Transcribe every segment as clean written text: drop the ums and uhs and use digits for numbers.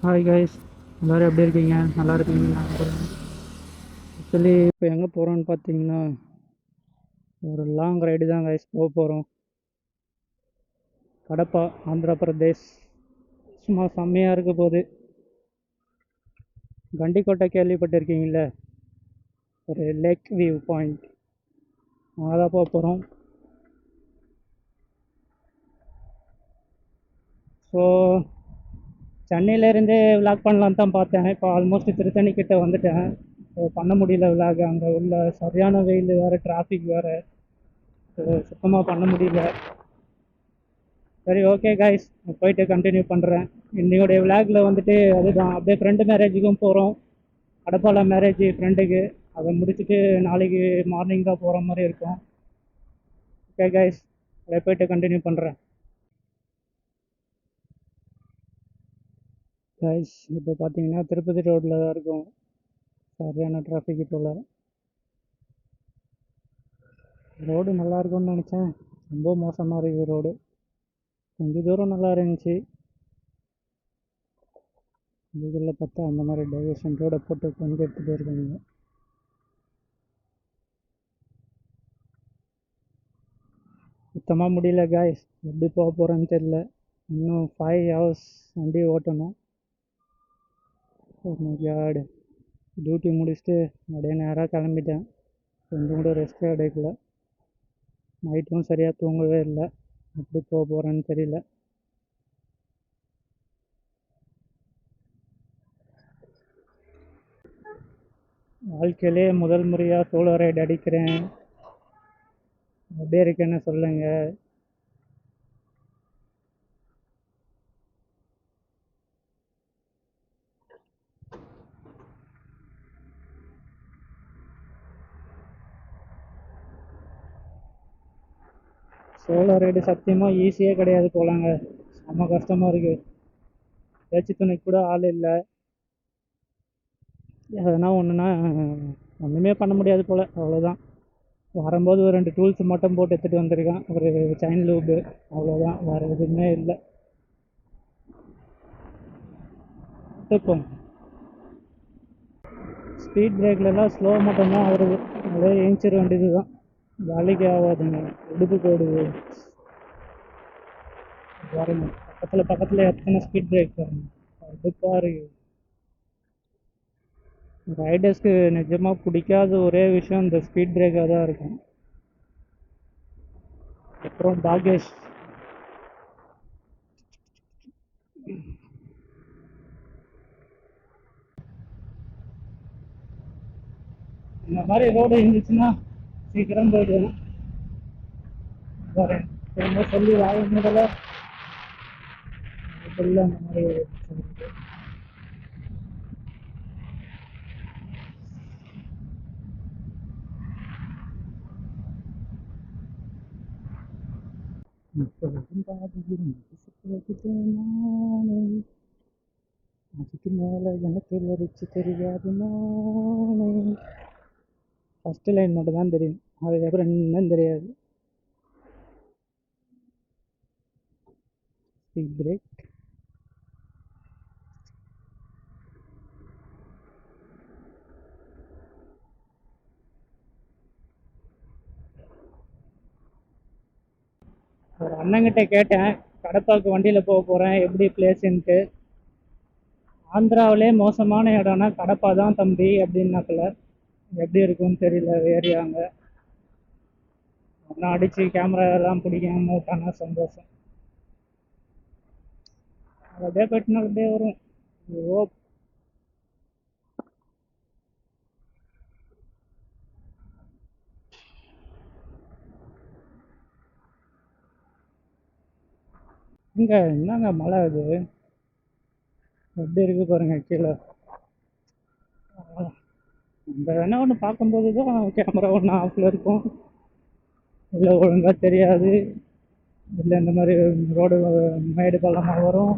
Hi guys, எல்லோரும் எப்படி இருக்கீங்க? நல்லா இருக்கீங்களா? ஆக்சுவலி இப்போ எங்கே போகிறோன்னு பார்த்தீங்கன்னா, ஒரு லாங் ரைடு தான் கைஸ் போக போகிறோம். கடப்பா, ஆந்திரா பிரதேஷ். சும்மா செம்மையாக இருக்க போகுது. கண்டிக்கோட்டை கேள்விப்பட்டிருக்கீங்களே, ஒரு லேக் வியூ பாயிண்ட், அங்கே தான் போக போகிறோம். ஸோ சென்னையிலேருந்தே விளாக் பண்ணலான்னு தான் பார்த்தேன். இப்போ ஆல்மோஸ்ட் திருத்தணி கிட்ட வந்துட்டேன். ஸோ பண்ண முடியல விளாக், அங்கே உள்ள சரியான வெயில் வேறு, டிராஃபிக் வேறு. ஸோ சுத்தமாக பண்ண முடியல. சரி, ஓகே கைஸ், போயிட்டு கண்டினியூ பண்ணுறேன். இன்னையோடைய விளாகில் வந்துட்டு அதுதான், அப்படியே ஃப்ரெண்டு மேரேஜுக்கும் போகிறோம். கடப்பால மேரேஜ் ஃப்ரெண்டுக்கு, அதை முடிச்சுட்டு நாளைக்கு மார்னிங் தான் போகிற மாதிரி இருக்கும். ஓகே கைஸ், அதை போயிட்டு கண்டினியூ பண்ணுறேன். கைஸ், இப்போ பார்த்தீங்கன்னா திருப்பதி ரோட்டில் தான் இருக்கும். சரியான டிராஃபிக் போல். ரோடு நல்லா இருக்கும்னு நினச்சேன், ரொம்ப மோசமாக இருக்குது ரோடு. கொஞ்சம் தூரம் நல்லா இருந்துச்சு, இதில் பார்த்தா அந்த மாதிரி டைவர்ஷன் ரோடை போட்டு கொஞ்சம் எடுத்துகிட்டு இருக்காங்க. சுத்தமாக முடியல காய்ஸ், எப்படி போக போகிறேன்னு தெரில. இன்னும் 5 hours வண்டி ஓட்டணும். யார்டு டியூட்டி முடிச்சுட்டு அப்படியே நேராக கிளம்பிட்டேன். கொஞ்சம் கூட ரெஸ்ட்டே கிடைக்கல. நைட்டும் சரியாக தூங்கவே இல்லை. எப்படி போக போகிறேன்னு தெரியல. வாழ்க்கையிலே முதல் முறையாக சோலோ ரைடு அடிக்கிறேன். அப்படியே இருக்குன்னு சொல்லுங்கள். சோலோ ரைடு சத்தியமாக ஈஸியே கிடையாது போலாங்க. செம்ம கஷ்டமாக இருக்குது. பேச்சு துணைக்கு கூட ஆள் இல்லை. எதனா ஒன்றுனா ஒன்றுமே பண்ண முடியாது போல், அவ்வளோதான். வரும்போது ஒரு 2 டூல்ஸ் மட்டும் போட்டு எடுத்துகிட்டு வந்திருக்கேன், ஒரு செயின் லூப்பு, அவ்வளோதான். வேறு எதுவுமே இல்லை. இருக்கும். ஸ்பீட் பிரேக்லலாம் ஸ்லோ மட்டும்தான் வருது. அப்படியே ஏஞ்சிட வேண்டியது தான். வேலைக்கு ஆகாதுங்க, இடுப்பு போடுது. பாருங்க, பக்கத்தில் பக்கத்தில் எத்தனை ஸ்பீட் பிரேக் பாருங்க, இடுப்பாக இருக்குது. ரைடர்ஸ்க்கு நிஜமாக பிடிக்காத ஒரே விஷயம் இந்த ஸ்பீட் பிரேக்காக தான் இருக்கும். அப்புறம் பாகேஷ், இந்த மாதிரி ரோடு இருந்துச்சுன்னா சீக்கிரம் போயிடுவேன். வரேன் திரும்ப சொல்லி வாங்க முதல்ல சொல்ல அந்த மாதிரி சொல்லிட்டு. அதுக்கு மேலே எனக்கு லரிச்சு தெரியாது நானே. ஃபஸ்ட்டு லைன் மட்டும் தான் தெரியும், அதுக்கப்புறம் இன்னும் தெரியாது. Speed break. ஒரு அண்ணங்கிட்ட கேட்டேன், கடப்பாக்கு வண்டியில் போக போகிறேன் எப்படி பிளேஸுன்ட்டு. ஆந்திராவிலே மோசமான இடம்னா கடப்பா தான் தம்பி அப்படின்னாக்கல. எப்படி இருக்குன்னு தெரியல ஏரியாங்க. அப்புறம் அடித்து கேமரா எல்லாம் பிடிக்காம விட்டானா சந்தோஷம். அது அப்படியே போயிட்டுனா அப்படியே வரும். ஓ, இங்கே என்னங்க மழை இது, எப்படி இருக்குது பாருங்க கீழே. இந்த வேணா ஒன்று பார்க்கும்போது தான் கேமரா ஒன்று ஆஃபில் இருக்கும், இல்லை ஒழுங்காக தெரியாது, இல்லை இந்த மாதிரி ரோடு மேடு பள்ளமாக வரும்.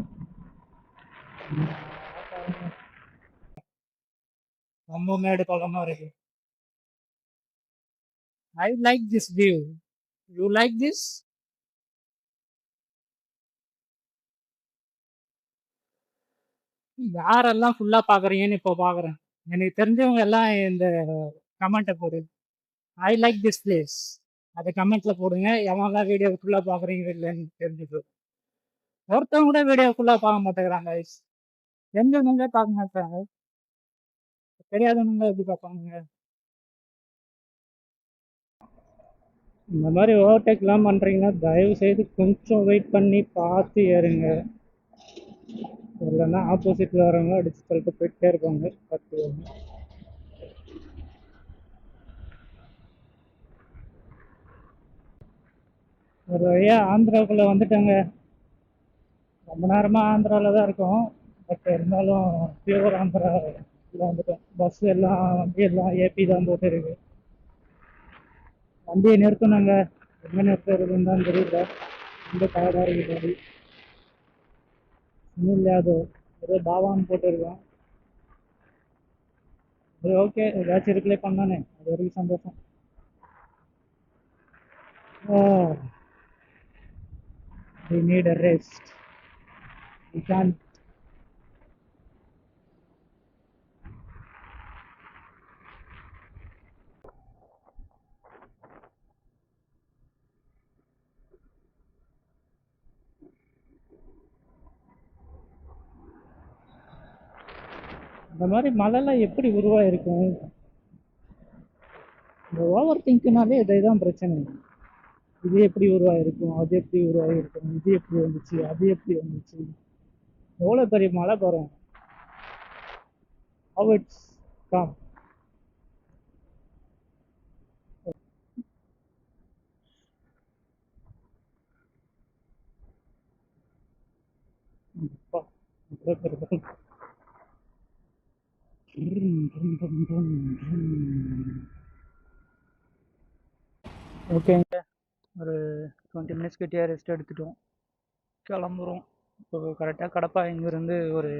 ரொம்ப மேடு பள்ளமாக இருக்கு. I like this view, you like this. யாரெல்லாம் ஃபுல்லா பார்க்குறீங்கன்னு இப்போ பார்க்குறேன். எனக்கு தெரிஞ்சவங்க எல்லாம் இந்த கமெண்ட்ட போடு. I like this place. அத கமெண்ட்ல போடுங்க. எவன்லாம் வீடியோ ஃபுல்லா பார்க்குறீங்க இல்லன்னு தெரிஞ்சுக்கும். ஒருத்தவங்க கூட வீடியோ ஃபுல்லா பார்க்க மாட்டேங்கிறாங்க கைஸ். தெரிஞ்சவங்களே பார்க்க மாட்றாங்க. தெரியாதவங்க எப்படி பார்ப்பாங்க? இந்த மாதிரி ஓவர்டேக்லாம் பண்ணுறீங்கன்னா தயவு செய்து கொஞ்சம் வெயிட் பண்ணி பார்த்து ஏறுங்க. இல்லைன்னா ஆப்போசிட்டில் வரவங்க அடிச்சு தள்ளிட்டு போயிட்டே இருப்பாங்க. பார்த்துக்கோங்க. ஒரு வழியாக ஆந்திராவுக்குள்ளே வந்துட்டாங்க. ரொம்ப நேரமாக ஆந்திராவில் தான் இருக்கோம். பட் இருந்தாலும் பியூர் ஆந்திராவில் வந்துட்டோம். பஸ் எல்லாம் வண்டி எல்லாம் ஏபி தான் போட்டு இருக்கு. வண்டியை நிறுத்தினாங்க. எங்கே நிறுத்துறதுன்னு தான் தெரியல. ரொம்ப டயர்டாக இருக்குது பாடி. சுனில் யாதவ் ஏதோ பாவான்னு போட்டுருக்கோம். அது ஓகே, ஏதாச்சும் ரிப்ளை பண்ணானே, அது வரைக்கும் சந்தோஷம். We need a rest. We can't. இந்த மாதிரி மழைலாம் எப்படி உருவாயிருக்கும்? இந்த ஓவர் திங்க்னாலே இதை தான் பிரச்சனை. இது எப்படி உருவாயிருக்கும், அது எப்படி உருவாகிருக்கும், இது எப்படி வந்துச்சு, அது எப்படி வந்துச்சு. எவ்வளோ பெரிய மழை பாருங்க. How it's come. அப்பா, இவ்வளோ பெரிய ஓகேங்க, ஒரு 20 மினிட்ஸ் கிட்டே ரெஸ்ட் எடுத்துட்டோம். கிளம்புறோம். இப்போ கரெக்டாக கடப்பா இங்கேருந்து ஒரு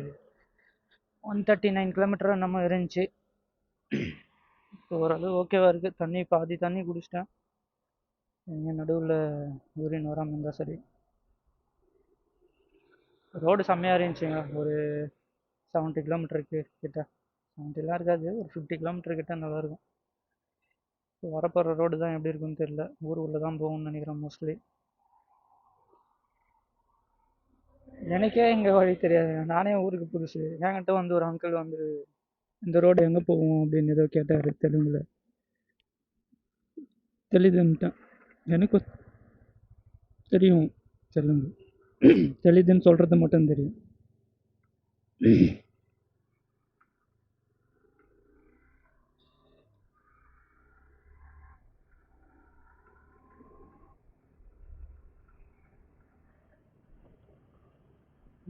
139 கிலோமீட்டர் நம்ம இருந்துச்சு. இப்போ ஓரளவு ஓகேவா இருக்குது. தண்ணி பாதி தண்ணி குடிச்சிட்டேன். இங்கே நடுவில் யூரின் வராமல் இருந்தால் சரி. ரோடு செம்மையாக இருந்துச்சுங்க. ஒரு 70 கிலோமீட்டருக்கு கிட்ட, 70லாம் இருக்காது, ஒரு 50 கிலோமீட்டர் கிட்ட நல்லாயிருக்கும். இப்போ வரப்போகிற ரோடு தான் எப்படி இருக்குன்னு தெரியல. ஊர் உள்ளே தான் போகும்னு நினைக்கிறேன் மோஸ்ட்லி. எனக்கே இங்கே வழி தெரியாது. நானே ஊருக்கு புதுசு. என்கிட்ட வந்து ஒரு அங்கிள் வந்து இந்த ரோடு எங்கே போவோம் அப்படின்னு ஏதோ கேட்டார் தெலுங்குல. தெளிதுன்ட்டேன். எனக்கு தெரியும் தெலுங்கு. தெளிதுன்னு சொல்கிறது மட்டும் தெரியும்.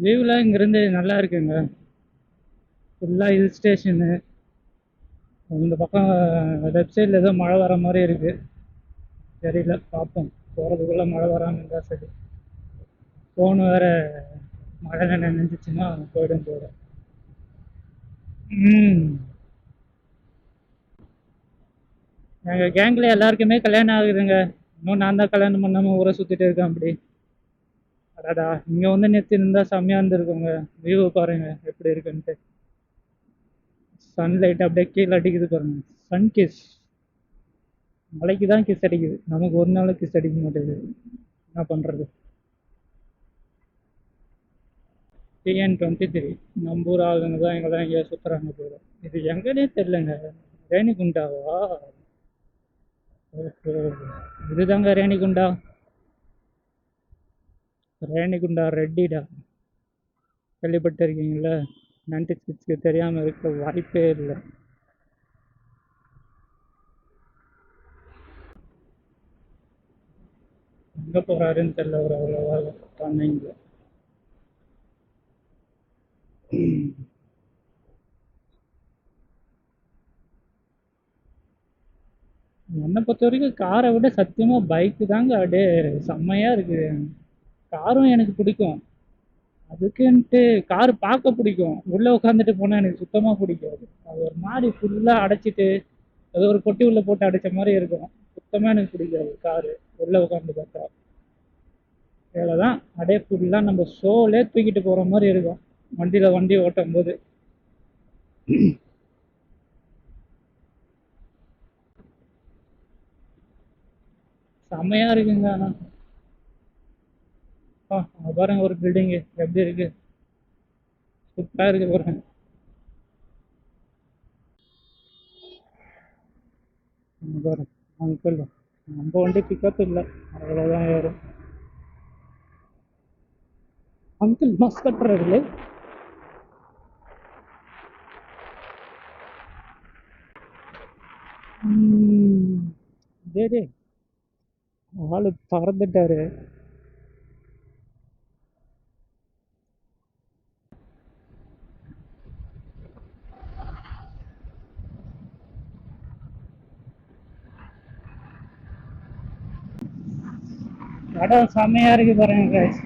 வியூவில் இங்கேருந்து நல்லா இருக்குங்க. ஃபுல்லாக ஹில் ஸ்டேஷனு. இந்த பக்கம் லெஃப்ட் சைடில் ஏதோ மழை வர மாதிரி இருக்குது. தெரியல, பார்ப்போம். போகிறதுக்குள்ளே மழை வராமல் இருந்தால் சரி. ஃபோனு வேறு மழையில் நினைஞ்சிச்சுன்னா போயிடும் போட. எங்கள் கேங்கில் எல்லாருக்குமே கல்யாணம் ஆகுதுங்க. இன்னும் நான் தான் கல்யாணம் பண்ணாமல் ஊரை சுற்றிட்டு இருக்கேன். அப்படி அடாடா, இங்கே வந்து நிறுத்தி இருந்தால் செம்மையாக இருந்திருக்குங்க. வியூவை பாருங்க எப்படி இருக்குன்ட்டு. சன்லைட் அப்படியே கீழே அடிக்குது பாருங்க. Sun kiss. மலைக்கு தான் கிஸ் அடிக்குது, நமக்கு ஒரு நாள் கிஸ் அடிக்க மாட்டேங்குது. என்ன பண்ணுறது? TN23 நம்ம ஊர் ஆளுங்க தான் எங்கெல்லாம் எங்கேயா சுற்றுறாங்க போல. இது எங்கன்னே தெரிலங்க. ரேணிகுண்டாவா? இதுதாங்க ரேணிகுண்டா. ரேணிகுண்டா ரெட்டிடா. கேள்விப்பட்டிருக்கீங்களா? 96க்கு தெரியாமல் இருக்க வாய்ப்பே இல்லை. எங்கே போகிறாருன்னு தெரியல. ஒரு அவ்வளோவா பண்ணீங்க. என்னை பொறுத்த வரைக்கும் காரை விட சத்தியமாக பைக்கு தாங்க அப்படியே செம்மையாக இருக்குது. காரும் எனக்கு பிடிக்கும். அதுக்குன்ட்டு கார் பார்க்க பிடிக்கும். உள்ளே உட்காந்துட்டு போனால் எனக்கு சுத்தமாக பிடிக்காது. அது ஒரு மாதிரி ஃபுல்லாக அடைச்சிட்டு ஏதோ ஒரு பொட்டி உள்ளே போட்டு அடைச்ச மாதிரி இருக்கும். சுத்தமாக எனக்கு பிடிக்காது காரு உள்ளே உட்காந்து பார்த்தா. இதில் தான் அப்படியே ஃபுல்லாக நம்ம ஷோலே தூக்கிட்டு போகிற மாதிரி இருக்கும். வண்டி ஓட்டும் போது. செம்மையா இருக்குங்க. ஆனால் பாருங்க ஒரு பில்டிங்கு எப்படி இருக்கு, சூப்பராக இருக்கு பாருங்க. பாருங்க அங்கிள், நம்ம வண்டி பிக்கப் இல்லை, அவ்வளோதான் ஏறும். அங்கிள் மஸ் கட்டுறாருல்ல. டே ஆளு பறந்துட்டாரு. இடம் செம்மையா இருக்கு பாருங்க guys.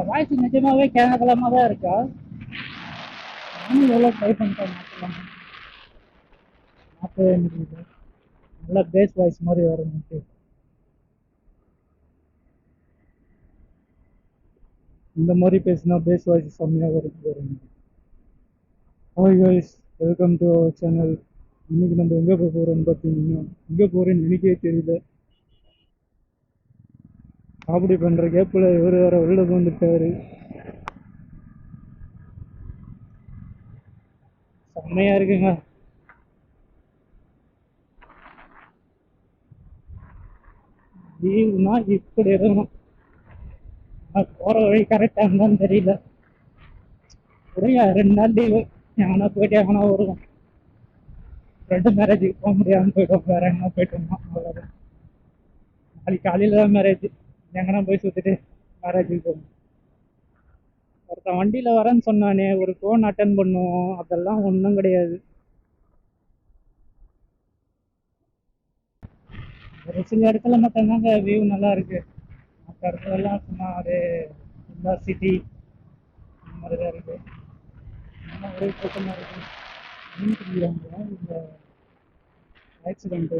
வாய்ஸ் நிஜமாவே கேனகலமாக தான் இருக்கா? நானும் எவ்வளோ ட்ரை பண்ணிட்டேன் மாற்றலாம், மாற்றவே முடியுது. நல்லா பேஸ் வாய்ஸ் மாதிரி வரும். இந்த மாதிரி பேசினா பேஸ் வாய்ஸ் செம்மையாக வரும். Hi guys, welcome to our channel. இன்னைக்கு நம்ம எங்கே போக போகிறோம்னு பார்த்தீங்கன்னா, எங்கே போகிறேன்னு எனக்கே தெரியல. அப்படி பண்ணுற கேப்பில் இவர் வேற உள்ளே வந்துட்டாரு. செம்மையாக இருக்குங்க. லீவுனா இப்படி இருக்கணும். போகிற வழி கரெக்டாக இருந்தான்னு தெரியல. புரியா 2 நாள் லீவு, எங்கன்னா போயிட்டு எங்கன்னா வருவோம். 2 மேரேஜுக்கு போக முடியாமல் போயிட்டோம், வேற எங்கன்னா போயிட்டோம்னா அவ்வளோதான். நாளைக்கு காலையில் தான் மேரேஜ், எங்கன்னா போய் சுற்றிட்டு மேரேஜுக்கு போகணும். ஒருத்தன் வண்டியில் வரேன்னு சொன்னானே, ஒரு ஃபோன் அட்டன் பண்ணுவோம், அதெல்லாம் ஒன்றும் கிடையாது. ஒரு சில இடத்துல மட்டும்தாங்க வியூ நல்லா இருக்கு, மற்ற இடத்துலலாம் சும்மா அது ஃபுல்லாக சிட்டி அந்த மாதிரி தான் இருக்கு. நல்லா ஒரே கூட்டமாக இருக்கு. மீன் பிடிக்கிறாங்க இந்த ஆக்சிடென்ட்.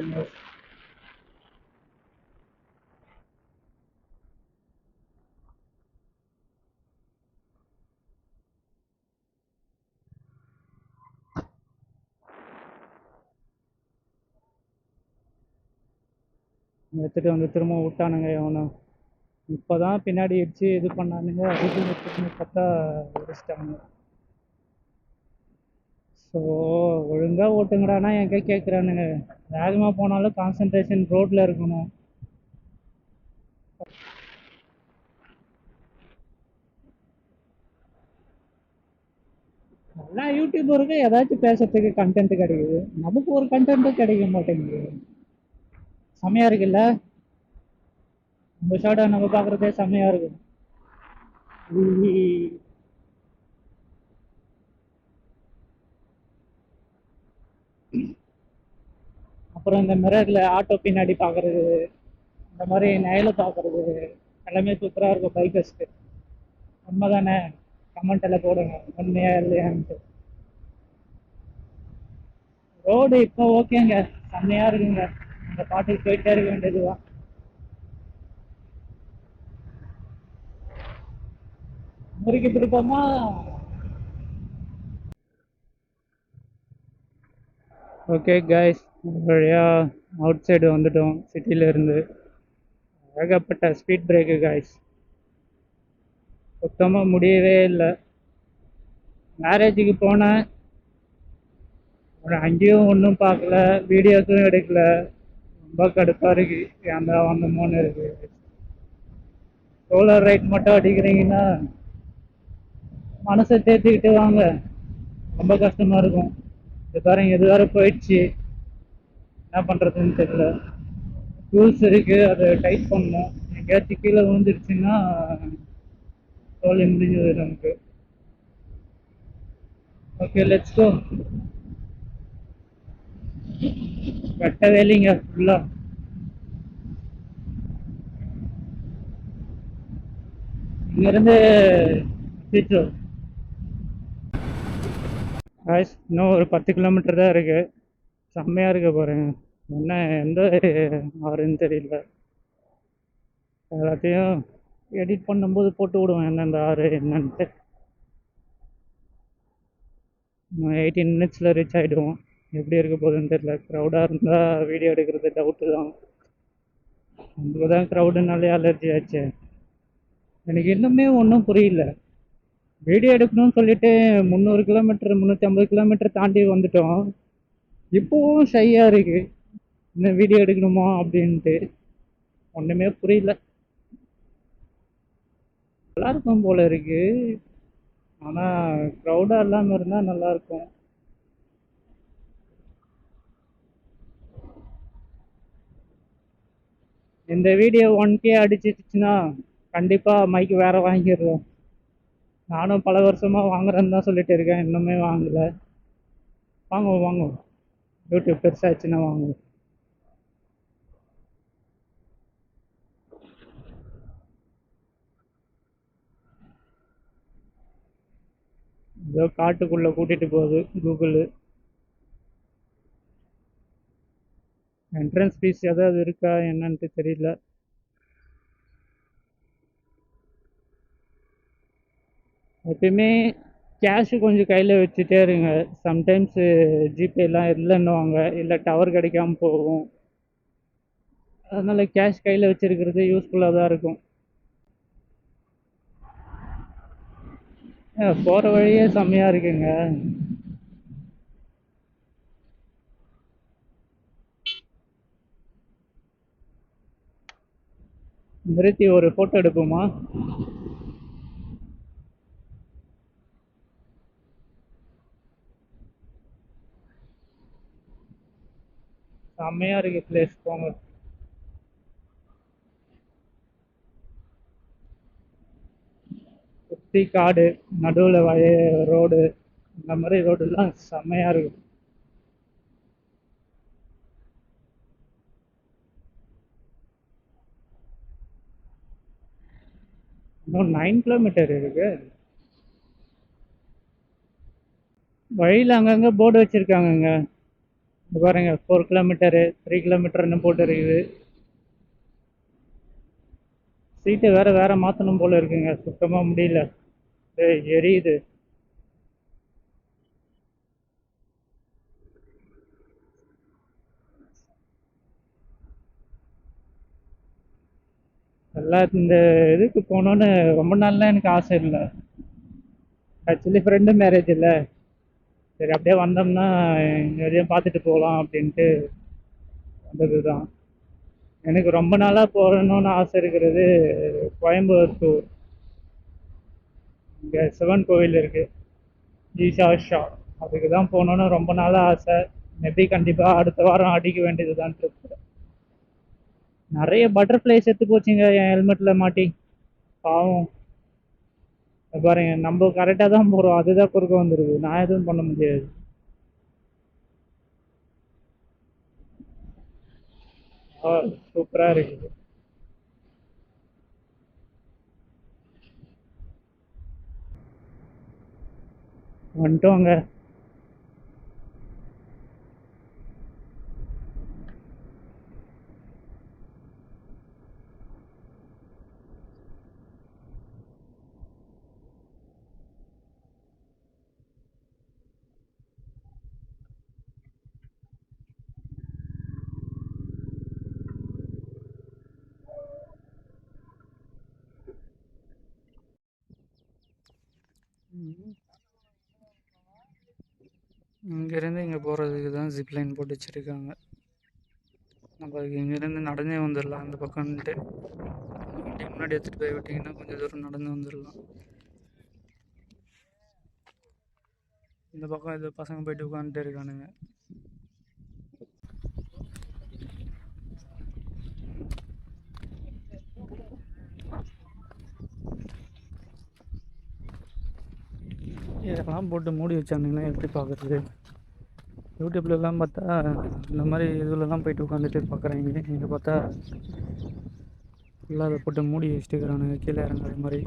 எடுத்துகிட்டு வந்து திரும்ப விட்டானுங்க எவனும். இப்போ தான் பின்னாடி அடிச்சு இது பண்ணானுங்க, அதுக்கு திரும்ப பார்த்தா உடைச்சிட்டானுங்க. ஸோ ஒழுங்காக ஓட்டுங்கடானா எங்கே கேட்குறானுங்க. வேகமாக போனாலும் கான்சன்ட்ரேஷன் ரோட்டில் இருக்கணும். எல்லா யூடியூபருக்கு ஏதாச்சும் பேசுறதுக்கு கண்டென்ட் கிடைக்குது, நமக்கு ஒரு கண்டென்ட்டும் கிடைக்க மாட்டேங்குது. செம்மையாக இருக்குல்ல, நம்ம ஷார்ட்டை நம்ம பார்க்குறதே செம்மையாக இருக்கும். அப்புறம் இந்த மிரரில் ஆட்டோ பின்னாடி பார்க்குறது, இந்த மாதிரி நயலை பார்க்குறது எல்லாமே சூப்பராக இருக்கும் பைக்கர்ஸ்க்கு. உண்மை தானே? கமெண்ட்டில் போடுங்க உண்மையா இல்லையான்ட்டு. ரோடு இப்போ ஓகேங்க, செம்மையாக இருக்குங்க. அந்த பாட்டுக்கு போயிட்டே இருக்க வேண்டியதுதான். முறுக்கி திருப்பமா. ஓகே கைஸ், வழியாக அவுட் சைடு வந்துட்டோம் சிட்டியிலேருந்து. ஏகப்பட்ட ஸ்பீட் பிரேக்கு கைஸ், சுத்தமாக முடியவே இல்லை. மேரேஜுக்கு போனேன், அங்கேயும் ஒன்றும் பார்க்கல, வீடியோஸும் எடுக்கல. ரொம்ப கடுப்பாக இருக்கு, ஏன்டா வந்தோமோன்னு இருக்கு. சோலார் ரைட் மட்டும் அடிக்கிறீங்கன்னா மனசை தேர்த்திக்கிட்டு வாங்க, ரொம்ப கஷ்டமாக இருக்கும். இது பாருங்க, இது வேறு போயிடுச்சு, என்ன பண்ணுறதுன்னு தெரியல. டூல்ஸ் இருக்குது, அதை டைட் பண்ணணும். எங்கேயாச்சும் கீழே விழுந்துருச்சுன்னா தோல்வி முடிஞ்சது நமக்கு. Okay let's go. வெட்ட வேலைங்க ஃபுல்லாக. இங்கேருந்து காய்ஸ் இன்னும் ஒரு 10 கிலோமீட்டர் தான் இருக்குது. செம்மையாக இருக்க பாருங்க. என்ன எந்த ஆறுன்னு தெரியல. எல்லாத்தையும் எடிட் பண்ணும்போது போட்டு விடுவேன் எந்தெந்த ஆறு என்னன்ட்டு. 18 மினிட்ஸில் ரீச் ஆகிடுவோம். எப்படி இருக்க போகுதுன்னு தெரியல. க்ரௌடாக இருந்தால் வீடியோ எடுக்கிறது டவுட்டு தான். நமக்கு தான் க்ரௌடுனாலே அலர்ஜி ஆச்சு. எனக்கு இன்னுமே ஒன்றும் புரியல. வீடியோ எடுக்கணும்னு சொல்லிட்டு 300 கிலோமீட்டர் 350 கிலோமீட்டர் தாண்டி வந்துட்டோம். இப்போவும் ஷையாக இருக்குது. இன்னும் வீடியோ எடுக்கணுமா அப்படின்ட்டு ஒன்றுமே புரியல. நல்லா இருக்கும் போல இருக்கு. ஆனால் க்ரௌடாக இல்லாமல் இருந்தால் நல்லாயிருக்கும். இந்த வீடியோ 1K அடிச்சிச்சுன்னா கண்டிப்பாக மைக்கு வேறு வாங்கிடுறோம். நானும் பல வருஷமாக வாங்குறேன்னு தான் சொல்லிட்டு இருக்கேன். இன்னுமே வாங்கலை. வாங்குவோம் வாங்குவோம். யூடியூப் பெருசாச்சுன்னா வாங்குவோம். ஏதோ காட்டுக்குள்ளே கூட்டிகிட்டு போகுது கூகுள். என்ட்ரன்ஸ் ஃபீஸ் ஏதாவது இருக்கா என்னன்ட்டு தெரியல. எப்பயுமே கேஷு கொஞ்சம் கையில் வச்சுட்டே இருங்க. சம்டைம்ஸு ஜிபேலாம் இல்லைன்னுவாங்க, இல்லை டவர் கிடைக்காம போகும். அதனால் கேஷ் கையில் வச்சுருக்கிறது யூஸ்ஃபுல்லாக தான் இருக்கும். போகிற வழியே செம்மையாக இருக்குங்க. நிறுத்தி ஒரு ஃபோட்டோ எடுப்போமா? செம்மையாக இருக்குது பிளேஸ், போங்க. சுற்றி காடு, நடுவில் ரோடு, இந்த மாதிரி ரோடுலாம் செம்மையாக இருக்கும். இன்னும் 9 கிலோமீட்டர் இருக்கு. வழியில் அங்கங்கே போர்டு வச்சுருக்காங்கங்க. பாருங்க, 4 கிலோமீட்டரு 3 கிலோமீட்டர்னு போட்டு இருக்குது. சீட்டை வேறு மாற்றணும் போல் இருக்குங்க. சுத்தமாக முடியல. எரியுது. எல்லாம் இந்த இதுக்கு போகணுன்னு ரொம்ப நாள்லாம் எனக்கு ஆசை இல்லை. ஆக்சுவலி ஃப்ரெண்டு மேரேஜ் இல்லை. சரி அப்படியே வந்தோம்னா எதையும் பார்த்துட்டு போகலாம் அப்படின்ட்டு வந்தது தான். எனக்கு ரொம்ப நாளாக போகணுன்னு ஆசை இருக்கிறது கோயம்புத்தூர். இங்கே சிவன் கோவில் இருக்குது, ஈஷா ஷா. அதுக்கு தான் போகணுன்னு ரொம்ப நாளாக ஆசை. மேபி கண்டிப்பாக அடுத்த வாரம் அடிக்க வேண்டியது தான் ட்ரிப். நிறைய பட்டர்ஃப்ளை செத்து போச்சுங்க என் ஹெல்மெட்டில் மாட்டி. பாவம். பாருங்க, நம்ம கரெக்டாக தான் போகிறோம், அதுதான் குறுக்க வந்துடுது. நான் எதுவும் பண்ண முடியாது. சூப்பராக இருக்குது. வந்துட்டோங்க. இங்கேருந்து இங்கே போகிறதுக்கு தான் ஜிப்லைன் போட்டு வச்சுருக்காங்க. நம்ம அதுக்கு இங்கேருந்து நடந்தே வந்துடலாம். அந்த பக்கம்ன்ட்டு வண்டி முன்னாடி எடுத்துகிட்டு போய் விட்டிங்கன்னா கொஞ்சம் தூரம் நடந்து வந்துடலாம். இந்த பக்கம் ஏதோ பசங்க போயிட்டு உட்காந்துட்டு இருக்கானுங்க. இதெல்லாம் போட்டு மூடி வச்சானுங்கன்னா எப்படி பார்க்குறது? யூடியூப்லலாம் பார்த்தா இந்த மாதிரி இதுலலாம் போயிட்டு உட்காந்துட்டு பார்க்குறாங்க. இங்கே பார்த்தா ஃபுல்லாக அதை போட்டு மூடி வச்சுட்டு இருக்கிறானுங்க, கீழே இறங்குற மாதிரி.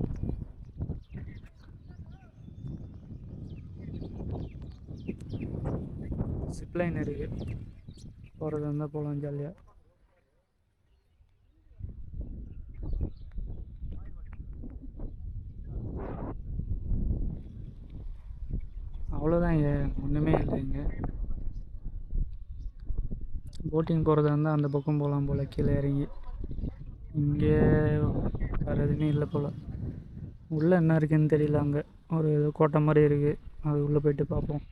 லைன் இருக்குது, போகிறது இருந்தால் போகலாம் ஜாலியாக. அவ்வளோதான், இங்கே ஒன்றுமே இல்லைங்க. போட்டிங் போகிறதா இருந்தால் அந்த பக்கம் போகலாம் போல், கீழே இறங்கி. இங்கே வேறு எதுவுமே இல்லை போல். உள்ளே என்ன இருக்குதுன்னு தெரியல. அங்கே ஒரு கோட்டை மாதிரி இருக்குது, அது உள்ளே போய்ட்டு பார்ப்போம்.